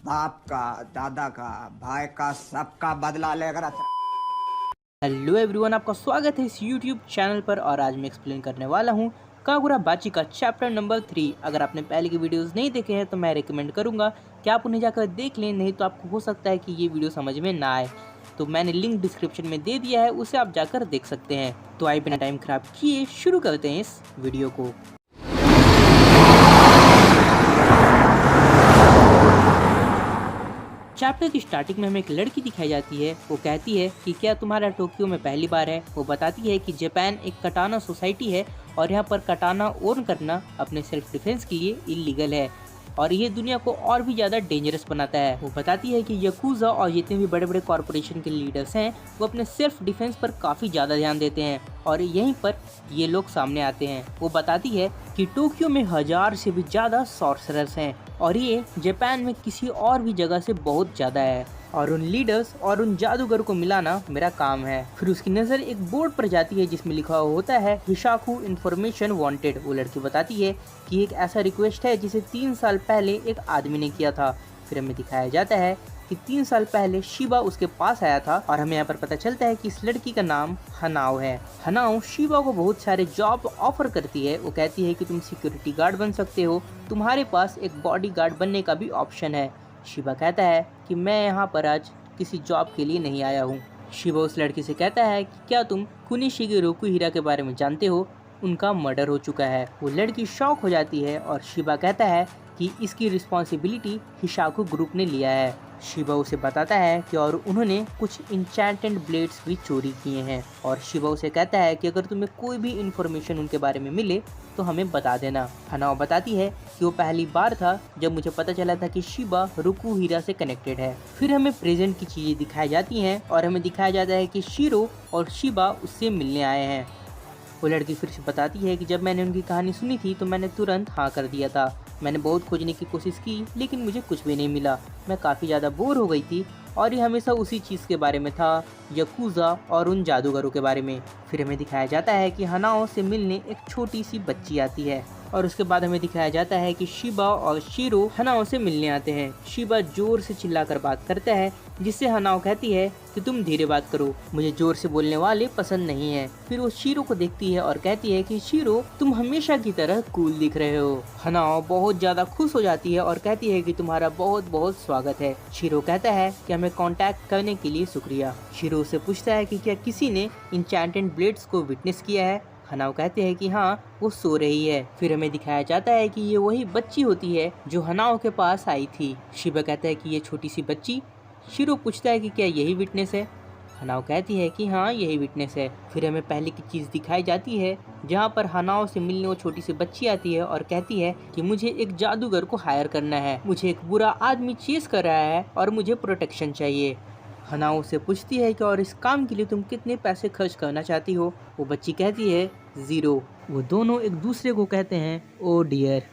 बाप का, दादा का, भाई का, सबका बदला लेकर हेलो एवरीवन, आपका स्वागत है इस यूट्यूब चैनल पर। और आज मैं एक्सप्लेन करने वाला हूँ कागुरा बाची का चैप्टर नंबर 3। अगर आपने पहले की वीडियोस नहीं देखे हैं तो मैं रिकमेंड करूँगा कि आप उन्हें जाकर देख लें, नहीं तो आपको हो सकता है कि ये वीडियो समझ में ना आए। तो मैंने लिंक डिस्क्रिप्शन में दे दिया है, उसे आप जाकर देख सकते हैं। तो आइए बिना टाइम खराब किए शुरू करते हैं इस वीडियो को। चैप्टर की स्टार्टिंग में हमें एक लड़की दिखाई जाती है। वो कहती है कि क्या तुम्हारा टोक्यो में पहली बार है। वो बताती है कि जापान एक कटाना सोसाइटी है और यहाँ पर कटाना ओन करना अपने सेल्फ डिफेंस के लिए इलीगल है और ये दुनिया को और भी ज़्यादा डेंजरस बनाता है। वो बताती है कि यकूजा और जितने भी बड़े बड़े कॉरपोरेशन के लीडर्स हैं वो अपने सेल्फ डिफेंस पर काफ़ी ज़्यादा ध्यान देते हैं और यहीं पर ये लोग सामने आते हैं। वो बताती है कि टोक्यो में 1000 से भी ज़्यादा सॉर्सरर्स हैं और ये जापान में किसी और भी जगह से बहुत ज़्यादा है और उन लीडर्स और उन जादूगर को मिलाना मेरा काम है। फिर उसकी नज़र एक बोर्ड पर जाती है जिसमें लिखा होता है हिशाकू इन्फॉर्मेशन वांटेड। वो लड़की बताती है कि एक ऐसा रिक्वेस्ट है जिसे 3 साल पहले एक आदमी ने किया था। फिर हमें दिखाया जाता है कि 3 साल पहले शिबा उसके पास आया था और हमें यहाँ पर पता चलता है कि इस लड़की का नाम हनाओ है। हनाओ शिबा को बहुत सारे जॉब ऑफर करती है। वो कहती है कि तुम सिक्योरिटी गार्ड बन सकते हो, तुम्हारे पास एक बॉडी गार्ड बनने का भी ऑप्शन है। शिबा कहता है कि मैं यहाँ पर आज किसी जॉब के लिए नहीं आया हूँ। शिबा उस लड़की से कहता है कि क्या तुम कुनिशिगे रोकुहिरा के बारे में जानते हो, उनका मर्डर हो चुका है। वो लड़की शॉक हो जाती है और शिबा कहता है कि इसकी रिस्पॉन्सिबिलिटी हिशाकू ग्रुप ने लिया है। शिबा उसे बताता है कि और उन्होंने कुछ इंचैंटेड ब्लेड्स भी चोरी किए हैं और शिबा उसे कहता है कि अगर तुम्हें कोई भी इंफॉर्मेशन उनके बारे में मिले तो हमें बता देना। हनाओ बताती है कि वो पहली बार था जब मुझे पता चला था कि शिबा रोकुहिरा से कनेक्टेड है। फिर हमें प्रेजेंट की चीजें दिखाई जाती हैं और हमें दिखाया जाता है कि शिरो और शिबा उससे मिलने आए हैं। वो लड़की फिर से बताती है कि जब मैंने उनकी कहानी सुनी थी तो मैंने तुरंत हाँ कर दिया था। मैंने बहुत खोजने की कोशिश की लेकिन मुझे कुछ भी नहीं मिला। मैं काफ़ी ज़्यादा बोर हो गई थी और ये हमेशा उसी चीज़ के बारे में था, यकूज़ा और उन जादूगरों के बारे में। फिर हमें दिखाया जाता है कि हनाओ से मिलने एक छोटी सी बच्ची आती है और उसके बाद हमें दिखाया जाता है कि शिबा और शिरो हनाओ से मिलने आते हैं। शिबा जोर से चिल्लाकर बात करता है जिससे हनाओ कहती है कि तुम धीरे बात करो, मुझे जोर से बोलने वाले पसंद नहीं है। फिर वो शिरो को देखती है और कहती है कि शिरो तुम हमेशा की तरह कूल दिख रहे हो। हनाओ बहुत ज्यादा खुश हो जाती है और कहती है कि तुम्हारा बहुत बहुत स्वागत है। शिरो कहता है कि हमें कांटेक्ट करने के लिए शुक्रिया। शिरो से पूछता है कि क्या किसी ने इंचैंटेड ब्लेड्स को विटनेस किया है। हनाओ कहते हैं कि हाँ, वो सो रही है। फिर हमें दिखाया जाता है कि ये वही बच्ची होती है जो हनाओ के पास आई थी। शिबा कहता है कि ये छोटी सी बच्ची। शिरो पूछता है कि क्या यही विटनेस है। हनाओ कहती है कि हाँ, यही विटनेस है। फिर हमें पहले की चीज़ दिखाई जाती है जहाँ पर हनाओ से मिलने वो छोटी सी बच्ची आती है और कहती है कि मुझे एक जादूगर को हायर करना है, मुझे एक बुरा आदमी चेस कर रहा है और मुझे प्रोटेक्शन चाहिए। हनाओ से पूछती है कि और इस काम के लिए तुम कितने पैसे खर्च करना चाहती हो। वो बच्ची कहती है 0। वो दोनों एक दूसरे को कहते हैं ओ डियर।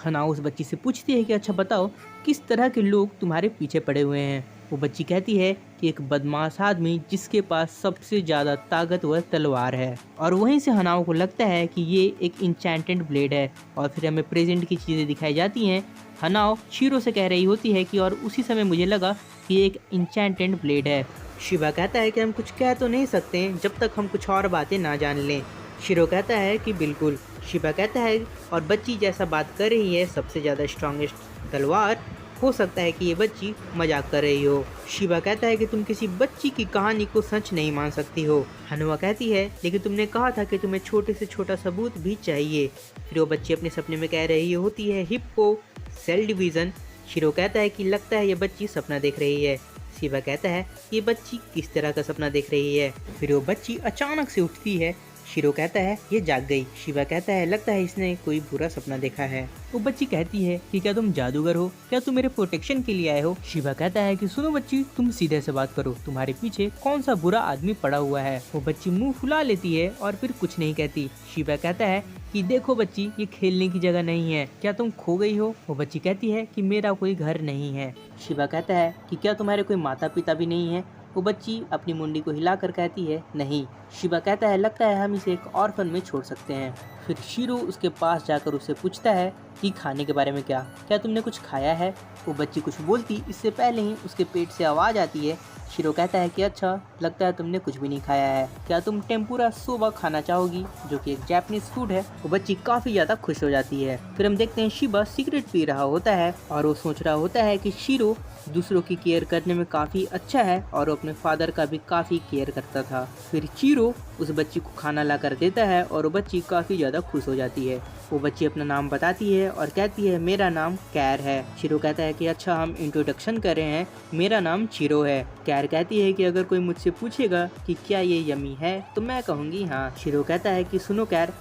हनाओ उस बच्ची से पूछती है कि अच्छा बताओ किस तरह के लोग तुम्हारे पीछे पड़े हुए हैं। वो बच्ची कहती है कि एक बदमाश आदमी जिसके पास सबसे ज़्यादा ताकतवर तलवार है। और वहीं से हनाओ को लगता है कि ये एक इंचैंटेड ब्लेड है। और फिर हमें प्रेजेंट की चीज़ें दिखाई जाती हैं। हनाओ शिरो से कह रही होती है कि और उसी समय मुझे लगा कि ये एक इंचैंटेड ब्लेड है। शिबा कहता है कि हम कुछ कह तो नहीं सकते जब तक हम कुछ और बातें ना जान लें। शिरो कहता है कि बिल्कुल। शिबा कहता है और बच्ची जैसा बात कर रही है सबसे ज़्यादा स्ट्रॉन्गेस्ट तलवार, हो सकता है कि ये बच्ची मजाक कर रही हो। शिबा कहता है कि तुम किसी बच्ची की कहानी को सच नहीं मान सकती हो। हनुआ कहती है लेकिन तुमने कहा था कि तुम्हें छोटे से छोटा सबूत भी चाहिए। फिर वो बच्ची अपने सपने में कह रही होती है हिप्पो सेल डिवीज़न। शिरो कहता है कि लगता है ये बच्ची सपना देख रही है। शिबा कहता है ये बच्ची किस तरह का सपना देख रही है। फिर वो बच्ची अचानक से उठती है। शिरो कहता है ये जाग गई। शिबा कहता है लगता है इसने कोई बुरा सपना देखा है। वो बच्ची कहती है कि क्या तुम जादूगर हो, क्या तुम मेरे प्रोटेक्शन के लिए आए हो। शिबा कहता है कि सुनो बच्ची, तुम सीधे से बात करो, तुम्हारे पीछे कौन सा बुरा आदमी पड़ा हुआ है। वो बच्ची मुंह फुला लेती है और फिर कुछ नहीं कहती। शिबा कहता है कि देखो बच्ची, ये खेलने की जगह नहीं है, क्या तुम खो गई हो। वो बच्ची कहती है कि मेरा कोई घर नहीं है। शिबा कहता है कि क्या तुम्हारे कोई माता पिता भी नहीं है। वो बच्ची अपनी मुंडी को हिलाकर कहती है नहीं। शिबा कहता है लगता है हम इसे एक ऑर्फन में छोड़ सकते हैं। फिर शीरो उसके पास जाकर उससे पूछता है कि खाने के बारे में क्या तुमने कुछ खाया है। वो बच्ची कुछ बोलती इससे पहले ही उसके पेट से आवाज़ आती है। शीरो कहता है कि अच्छा, लगता है तुमने कुछ भी नहीं खाया है, क्या तुम टेम्पुरा सोबा खाना चाहोगी, जो कि एक जापानीज फूड है। वो बच्ची काफ़ी ज़्यादा खुश हो जाती है। फिर हम देखते हैं शिबा सिगरेट पी रहा होता है और वो सोच रहा होता है कि शीरो दूसरों की केयर करने में काफ़ी अच्छा है और वो अपने फादर का भी काफ़ी केयर करता था। फिर शीरो उस बच्ची को खाना ला कर देता है और वो बच्ची काफ़ी ज़्यादा खुश हो जाती है। वो बच्ची अपना नाम बताती है और कहती है मेरा नाम कैर है। शीरो कहता है कि अच्छा, हम इंट्रोडक्शन कर रहे हैं, मेरा नाम शीरो है। कैर कहती है कि अगर कोई मुझसे पूछेगा कि क्या ये यमी है तो मैं कहूँगी हाँ। शीरो कहता है कि सुनो कैर,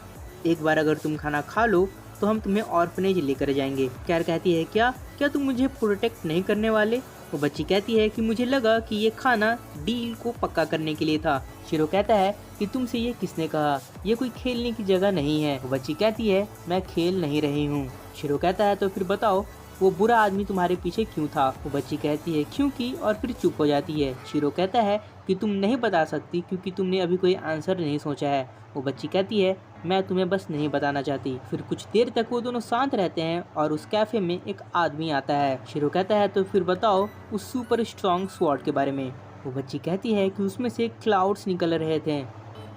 एक बार अगर तुम खाना खा लो तो हम तुम्हें ऑर्फनेज लेकर जाएंगे। कैर कहती है क्या तुम मुझे प्रोटेक्ट नहीं करने वाले। वो बच्ची कहती है कि मुझे लगा कि ये खाना डील को पक्का करने के लिए था। शीरो कहता है कि तुमसे ये किसने कहा, ये कोई खेलने की जगह नहीं है। वो बच्ची कहती है मैं खेल नहीं रही हूँ। शीरो कहता है तो फिर बताओ वो बुरा आदमी तुम्हारे पीछे क्यों था। वो बच्ची कहती है क्योंकि, और फिर चुप हो जाती है। शीरो कहता है कि तुम नहीं बता सकती क्योंकि तुमने अभी कोई आंसर नहीं सोचा है। वो बच्ची कहती है मैं तुम्हें बस नहीं बताना चाहती। फिर कुछ देर तक वो दोनों शांत रहते हैं और उस कैफे में एक आदमी आता है। शीरो कहता है तो फिर बताओ उस सुपर स्ट्रॉन्ग स्वॉर्ड के बारे में। वो बच्ची कहती है कि उसमें से क्लाउड्स निकल रहे थे।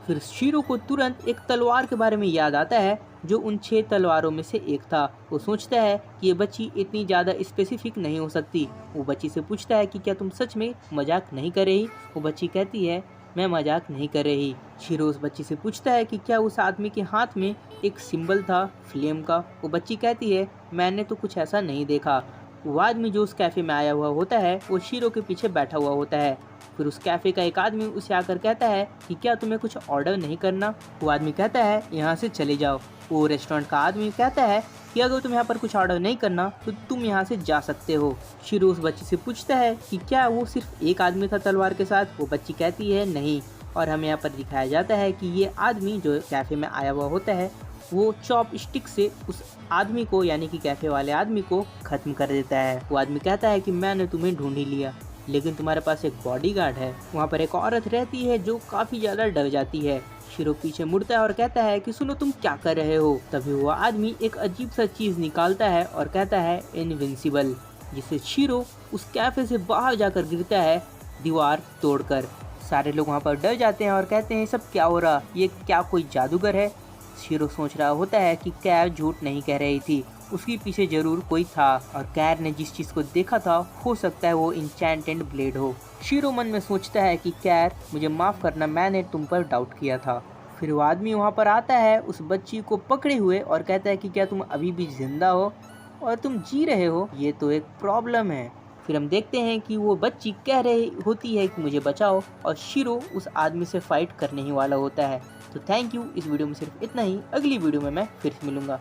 फिर शीरो को तुरंत एक तलवार के बारे में याद आता है जो उन 6 तलवारों में से एक था। वो सोचता है कि ये बच्ची इतनी ज़्यादा स्पेसिफिक नहीं हो सकती। वो बच्ची से पूछता है कि क्या तुम सच में मजाक नहीं कर रही। वो बच्ची कहती है मैं मजाक नहीं कर रही। शीरो उस बच्ची से पूछता है कि क्या उस आदमी के हाथ में एक सिंबल था फ्लेम का। वो बच्ची कहती है मैंने तो कुछ ऐसा नहीं देखा। वो आदमी जो उस कैफ़े में आया हुआ होता है वो शीरो के पीछे बैठा हुआ होता है। फिर उस कैफ़े का एक आदमी उसे आकर कहता है कि क्या तुम्हें कुछ ऑर्डर नहीं करना। वो आदमी कहता है यहाँ से चले जाओ। वो रेस्टोरेंट का आदमी कहता है कि अगर तुम यहाँ पर कुछ ऑर्डर नहीं करना तो तुम यहाँ से जा सकते हो। शीरो उस बच्ची से पूछता है कि क्या वो सिर्फ एक आदमी था तलवार के साथ। वो बच्ची कहती है नहीं, और हमें यहाँ पर दिखाया जाता है कि ये आदमी जो कैफ़े में आया हुआ होता है वो चॉप स्टिक से उस आदमी को, यानी कि कैफ़े वाले आदमी को ख़त्म कर देता है। वो आदमी कहता है कि मैंने तुम्हें ढूंढ ही लिया, लेकिन तुम्हारे पास एक बॉडीगार्ड है। वहाँ पर एक औरत रहती है जो काफ़ी ज़्यादा डर जाती है। शीरो पीछे मुड़ता है और कहता है कि सुनो तुम क्या कर रहे हो। तभी वो आदमी एक अजीब सा चीज़ निकालता है और कहता है इनविंसिबल, जिससे शीरो उस कैफ़े से बाहर जाकर गिरता है दीवार तोड़कर। सारे लोग वहाँ पर डर जाते हैं और कहते हैं सब क्या हो रहा, ये क्या कोई जादूगर है। शीरो सोच रहा होता है कि कैर झूठ नहीं कह रही थी, उसके पीछे जरूर कोई था और कैर ने जिस चीज़ को देखा था हो सकता है वो इंचैंटेड ब्लेड हो। शीरो मन में सोचता है कि कैर मुझे माफ़ करना, मैंने तुम पर डाउट किया था। फिर वो आदमी वहाँ पर आता है उस बच्ची को पकड़े हुए और कहता है कि क्या तुम अभी भी जिंदा हो और तुम जी रहे हो, ये तो एक प्रॉब्लम है। फिर हम देखते हैं कि वो बच्ची कह रही होती है कि मुझे बचाओ और शीरो उस आदमी से फाइट करने ही वाला होता है। तो थैंक यू, इस वीडियो में सिर्फ इतना ही। अगली वीडियो में मैं फिर से मिलूंगा।